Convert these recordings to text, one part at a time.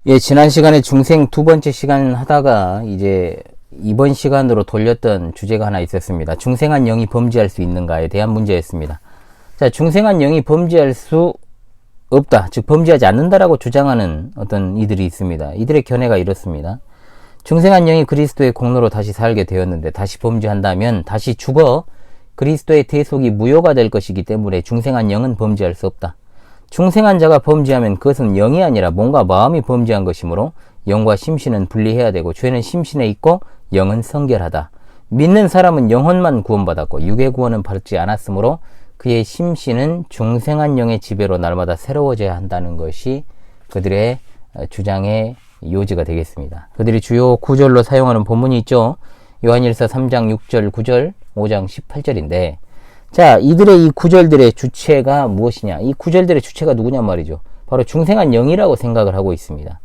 예, 지난 시간에 중생 두 번째 시간 하다가 이제 이번 시간으로 돌렸던 주제가 하나 있었습니다. 중생한 영이 범죄할 수 있는가에 대한 문제였습니다. 자, 중생한 영이 범죄할 수 없다, 즉 범죄하지 않는다라고 주장하는 어떤 이들이 있습니다. 이들의 견해가 이렇습니다. 중생한 영이 그리스도의 공로로 다시 살게 되었는데 다시 범죄한다면 다시 죽어 그리스도의 대속이 무효가 될 것이기 때문에 중생한 영은 범죄할 수 없다. 중생한 자가 범죄하면 그것은 영이 아니라 몸과 마음이 범죄한 것이므로 영과 심신은 분리해야 되고 죄는 심신에 있고 영은 성결하다. 믿는 사람은 영혼만 구원받았고 육의 구원은 받지 않았으므로 그의 심신은 중생한 영의 지배로 날마다 새로워져야 한다는 것이 그들의 주장의 요지가 되겠습니다. 그들이 주요 구절로 사용하는 본문이 있죠. 요한일서 3장 6절 9절 5장 18절인데 자, 이들의 이 구절들의 주체가 무엇이냐? 이 구절들의 주체가 누구냐 말이죠. 바로 중생한 영이라고 생각을 하고 있습니다.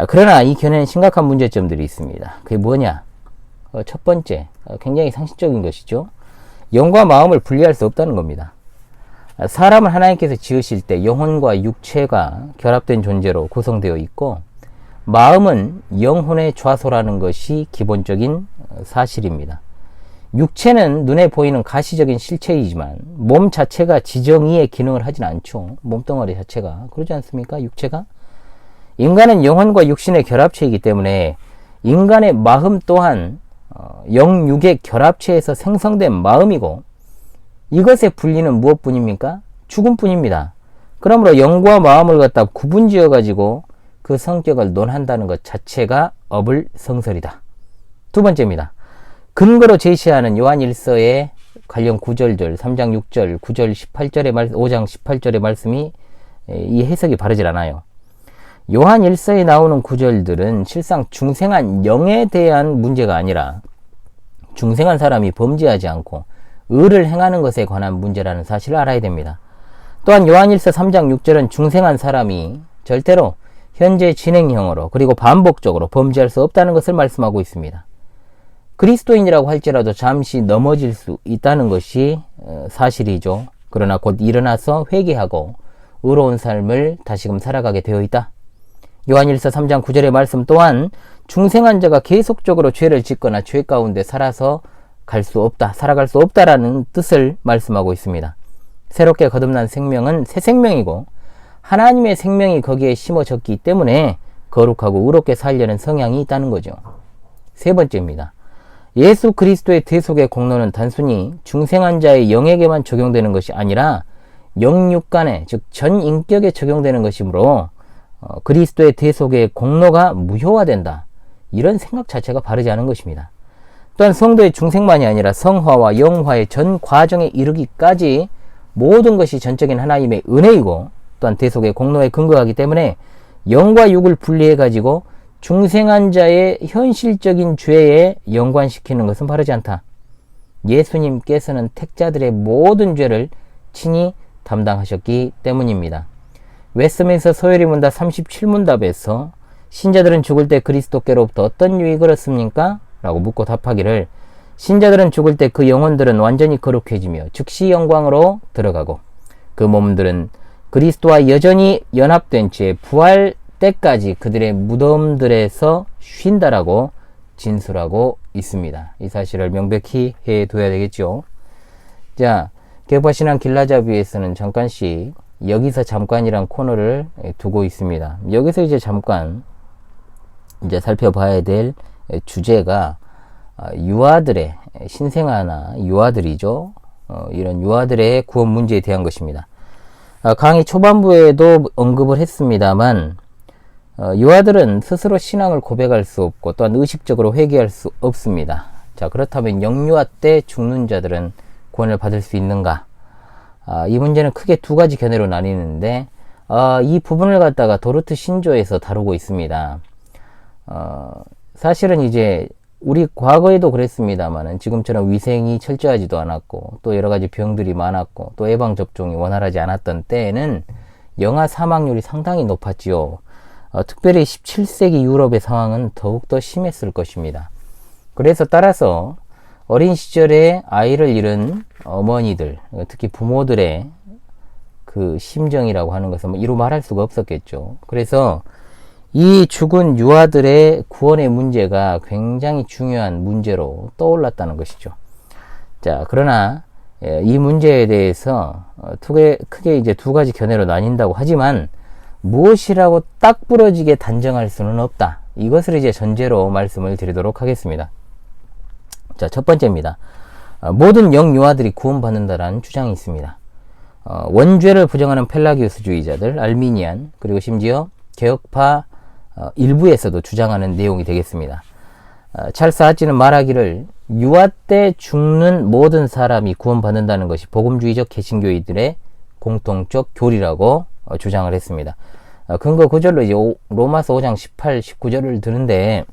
그러나 이 견해는 심각한 문제점들이 있습니다. 그게 뭐냐? 첫 번째, 굉장히 상식적인 것이죠. 영과 마음을 분리할 수 없다는 겁니다. 사람을 하나님께서 지으실 때 영혼과 육체가 결합된 존재로 구성되어 있고 마음은 영혼의 좌소라는 것이 기본적인 사실입니다. 육체는 눈에 보이는 가시적인 실체이지만 몸 자체가 지정의의 기능을 하진 않죠. 몸뚱아리 자체가. 그러지 않습니까? 육체가. 인간은 영혼과 육신의 결합체이기 때문에 인간의 마음 또한 영육의 결합체에서 생성된 마음이고 이것의 분리는 무엇뿐입니까? 죽음뿐입니다. 그러므로 영과 마음을 갖다 구분지어 가지고 그 성격을 논한다는 것 자체가 어불성설이다. 두 번째입니다. 근거로 제시하는 요한일서의 관련 구절들 3장 6절 9절 18절의 말 5장 18절의 말씀이 이 해석이 바르질 않아요. 요한일서에 나오는 구절들은 실상 중생한 영에 대한 문제가 아니라 중생한 사람이 범죄하지 않고 의를 행하는 것에 관한 문제라는 사실을 알아야 됩니다. 또한 요한일서 3장 6절은 중생한 사람이 절대로 현재 진행형으로 그리고 반복적으로 범죄할 수 없다는 것을 말씀하고 있습니다. 그리스도인이라고 할지라도 잠시 넘어질 수 있다는 것이 사실이죠. 그러나 곧 일어나서 회개하고 의로운 삶을 다시금 살아가게 되어 있다. 요한일서 3장 9절의 말씀 또한 중생한 자가 계속적으로 죄를 짓거나 죄 가운데 살아갈 수 없다라는 뜻을 말씀하고 있습니다. 새롭게 거듭난 생명은 새 생명이고 하나님의 생명이 거기에 심어졌기 때문에 거룩하고 의롭게 살려는 성향이 있다는 거죠. 세 번째입니다. 예수 그리스도의 대속의 공로는 단순히 중생한 자의 영에게만 적용되는 것이 아니라 영육간에 즉 전 인격에 적용되는 것이므로 그리스도의 대속의 공로가 무효화된다. 이런 생각 자체가 바르지 않은 것입니다. 또한 성도의 중생만이 아니라 성화와 영화의 전 과정에 이르기까지 모든 것이 전적인 하나님의 은혜이고 또한 대속의 공로에 근거하기 때문에 영과 육을 분리해 가지고 중생한 자의 현실적인 죄에 연관시키는 것은 바르지 않다. 예수님께서는 택자들의 모든 죄를 친히 담당하셨기 때문입니다. 웨스트민스터 소요리 문답 37문답에서 신자들은 죽을 때 그리스도께로부터 어떤 유익을 얻습니까? 라고 묻고 답하기를 신자들은 죽을 때 그 영혼들은 완전히 거룩해지며 즉시 영광으로 들어가고 그 몸들은 그리스도와 여전히 연합된 채 부활 때까지 그들의 무덤들에서 쉰다라고 진술하고 있습니다. 이 사실을 명백히 해둬야 되겠죠. 자, 개파신앙 길라잡이에서는 잠깐씩 여기서 잠깐이란 코너를 두고 있습니다. 여기서 이제 잠깐 살펴봐야 될 주제가 유아들의 신생아나 유아들이죠. 이런 유아들의 구원 문제에 대한 것입니다. 강의 초반부에도 언급을 했습니다만 유아들은 스스로 신앙을 고백할 수 없고 또한 의식적으로 회개할 수 없습니다. 자, 그렇다면 영유아 때 죽는 자들은 구원을 받을 수 있는가? 이 문제는 크게 두 가지 견해로 나뉘는데 이 부분을 갖다가 도르트 신조에서 다루고 있습니다. 사실은 이제 우리 과거에도 그랬습니다만 지금처럼 위생이 철저하지도 않았고 또 여러 가지 병들이 많았고 또 예방접종이 원활하지 않았던 때에는 영아 사망률이 상당히 높았지요. 특별히 17세기 유럽의 상황은 더욱더 심했을 것입니다. 그래서 따라서 어린 시절에 아이를 잃은 어머니들, 특히 부모들의 그 심정이라고 하는 것은 이루 말할 수가 없었겠죠. 그래서 이 죽은 유아들의 구원의 문제가 굉장히 중요한 문제로 떠올랐다는 것이죠. 자, 그러나 이 문제에 대해서 크게 이제 두 가지 견해로 나뉜다고 하지만 무엇이라고 딱 부러지게 단정할 수는 없다. 이것을 이제 전제로 말씀을 드리도록 하겠습니다. 자, 첫 번째입니다. 모든 영유아들이 구원받는다라는 주장이 있습니다. 원죄를 부정하는 펠라기우스주의자들, 알미니안, 그리고 심지어 개혁파 일부에서도 주장하는 내용이 되겠습니다. 찰스 하치는 말하기를 유아 때 죽는 모든 사람이 구원받는다는 것이 복음주의적 개신교인들의 공통적 교리라고 주장을 했습니다. 근거 구절로 이제 로마서 5장 18, 19절을 드는데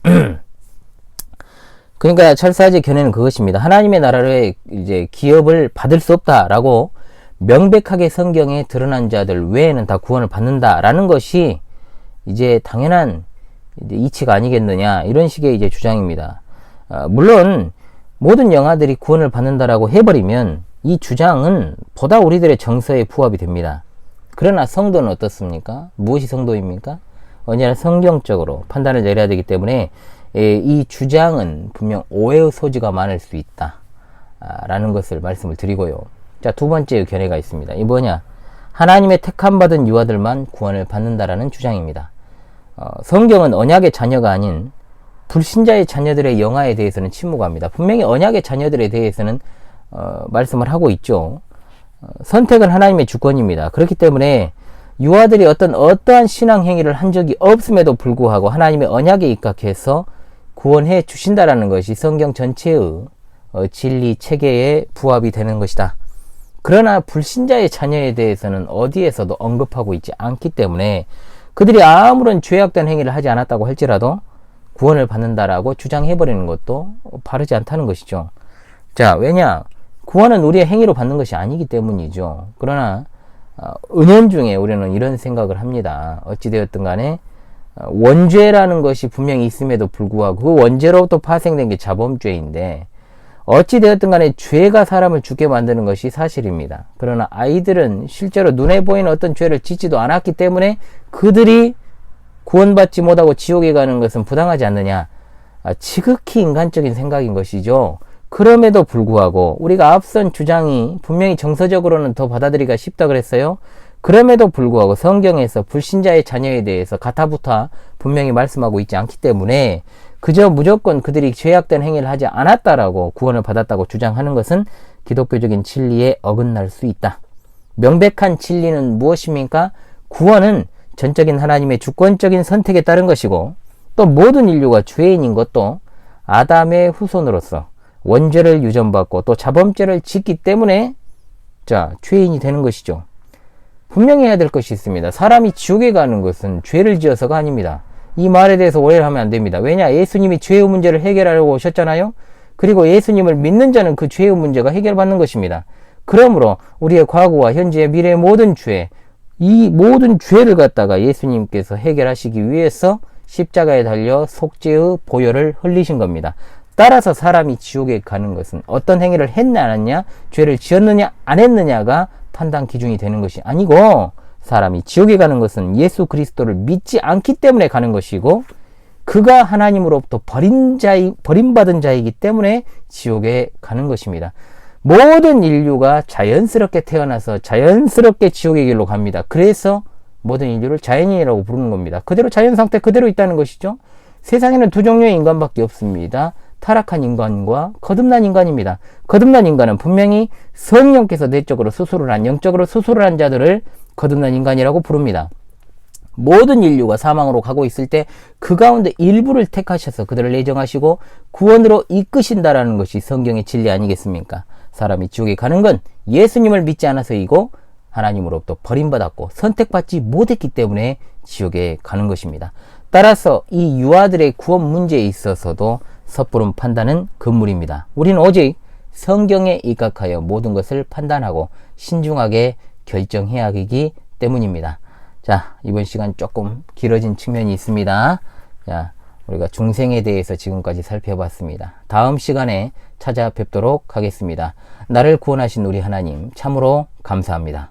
그러니까 찰스 하치의 견해는 그것입니다. 하나님의 나라의 이제 기업을 받을 수 없다라고 명백하게 성경에 드러난 자들 외에는 다 구원을 받는다라는 것이 이제 당연한 이제 이치가 아니겠느냐, 이런 식의 이제 주장입니다. 물론 모든 영아들이 구원을 받는다라고 해버리면 이 주장은 보다 우리들의 정서에 부합이 됩니다. 그러나 성도는 어떻습니까? 무엇이 성도입니까? 언제나 성경적으로 판단을 내려야 되기 때문에 이 주장은 분명 오해의 소지가 많을 수 있다 라는 것을 말씀을 드리고요. 자, 두 번째 견해가 있습니다. 이 뭐냐? 하나님의 택함받은 유아들만 구원을 받는다라는 주장입니다. 성경은 언약의 자녀가 아닌 불신자의 자녀들의 영아에 대해서는 침묵합니다. 분명히 언약의 자녀들에 대해서는 말씀을 하고 있죠. 선택은 하나님의 주권입니다. 그렇기 때문에 유아들이 어떠한 신앙 행위를 한 적이 없음에도 불구하고 하나님의 언약에 입각해서 구원해 주신다라는 것이 성경 전체의 진리 체계에 부합이 되는 것이다. 그러나 불신자의 자녀에 대해서는 어디에서도 언급하고 있지 않기 때문에 그들이 아무런 죄악된 행위를 하지 않았다고 할지라도 구원을 받는다라고 주장해버리는 것도 바르지 않다는 것이죠. 자, 왜냐? 구원은 우리의 행위로 받는 것이 아니기 때문이죠. 그러나 은연중에 우리는 이런 생각을 합니다. 어찌되었든 간에 원죄라는 것이 분명히 있음에도 불구하고 그 원죄로부터 파생된 게 자범죄인데 어찌되었든 간에 죄가 사람을 죽게 만드는 것이 사실입니다. 그러나 아이들은 실제로 눈에 보이는 어떤 죄를 짓지도 않았기 때문에 그들이 구원받지 못하고 지옥에 가는 것은 부당하지 않느냐. 지극히 인간적인 생각인 것이죠. 그럼에도 불구하고 우리가 앞선 주장이 분명히 정서적으로는 더 받아들이기가 쉽다 그랬어요. 그럼에도 불구하고 성경에서 불신자의 자녀에 대해서 가타부타 분명히 말씀하고 있지 않기 때문에 그저 무조건 그들이 죄악된 행위를 하지 않았다라고 구원을 받았다고 주장하는 것은 기독교적인 진리에 어긋날 수 있다. 명백한 진리는 무엇입니까? 구원은 전적인 하나님의 주권적인 선택에 따른 것이고 또 모든 인류가 죄인인 것도 아담의 후손으로서 원죄를 유전받고 또 자범죄를 짓기 때문에 죄인이 되는 것이죠. 분명히 해야 될 것이 있습니다. 사람이 지옥에 가는 것은 죄를 지어서가 아닙니다. 이 말에 대해서 오해를 하면 안 됩니다. 왜냐? 예수님이 죄의 문제를 해결하려고 오셨잖아요. 그리고 예수님을 믿는 자는 그 죄의 문제가 해결받는 것입니다. 그러므로 우리의 과거와 현재의 미래의 모든 죄, 이 모든 죄를 갖다가 예수님께서 해결하시기 위해서 십자가에 달려 속죄의 보혈을 흘리신 겁니다. 따라서 사람이 지옥에 가는 것은 어떤 행위를 했냐 안 했냐, 죄를 지었느냐 안 했느냐가 판단 기준이 되는 것이 아니고 사람이 지옥에 가는 것은 예수 그리스도를 믿지 않기 때문에 가는 것이고 그가 하나님으로부터 버림받은 자이기 때문에 지옥에 가는 것입니다. 모든 인류가 자연스럽게 태어나서 자연스럽게 지옥의 길로 갑니다. 그래서 모든 인류를 자연인이라고 부르는 겁니다. 그대로 자연 상태 그대로 있다는 것이죠. 세상에는 두 종류의 인간밖에 없습니다. 타락한 인간과 거듭난 인간입니다. 거듭난 인간은 분명히 성령께서 내적으로 수술을 한, 영적으로 수술을 한 자들을 거듭난 인간이라고 부릅니다. 모든 인류가 사망으로 가고 있을 때 그 가운데 일부를 택하셔서 그들을 예정하시고 구원으로 이끄신다라는 것이 성경의 진리 아니겠습니까? 사람이 지옥에 가는 건 예수님을 믿지 않아서이고 하나님으로부터 버림받았고 선택받지 못했기 때문에 지옥에 가는 것입니다. 따라서 이 유아들의 구원 문제에 있어서도 섣부른 판단은 금물입니다. 우리는 오직 성경에 입각하여 모든 것을 판단하고 신중하게 결정해야 하기 때문입니다. 자, 이번 시간 조금 길어진 측면이 있습니다. 자, 우리가 중생에 대해서 지금까지 살펴봤습니다. 다음 시간에 찾아뵙도록 하겠습니다. 나를 구원하신 우리 하나님 참으로 감사합니다.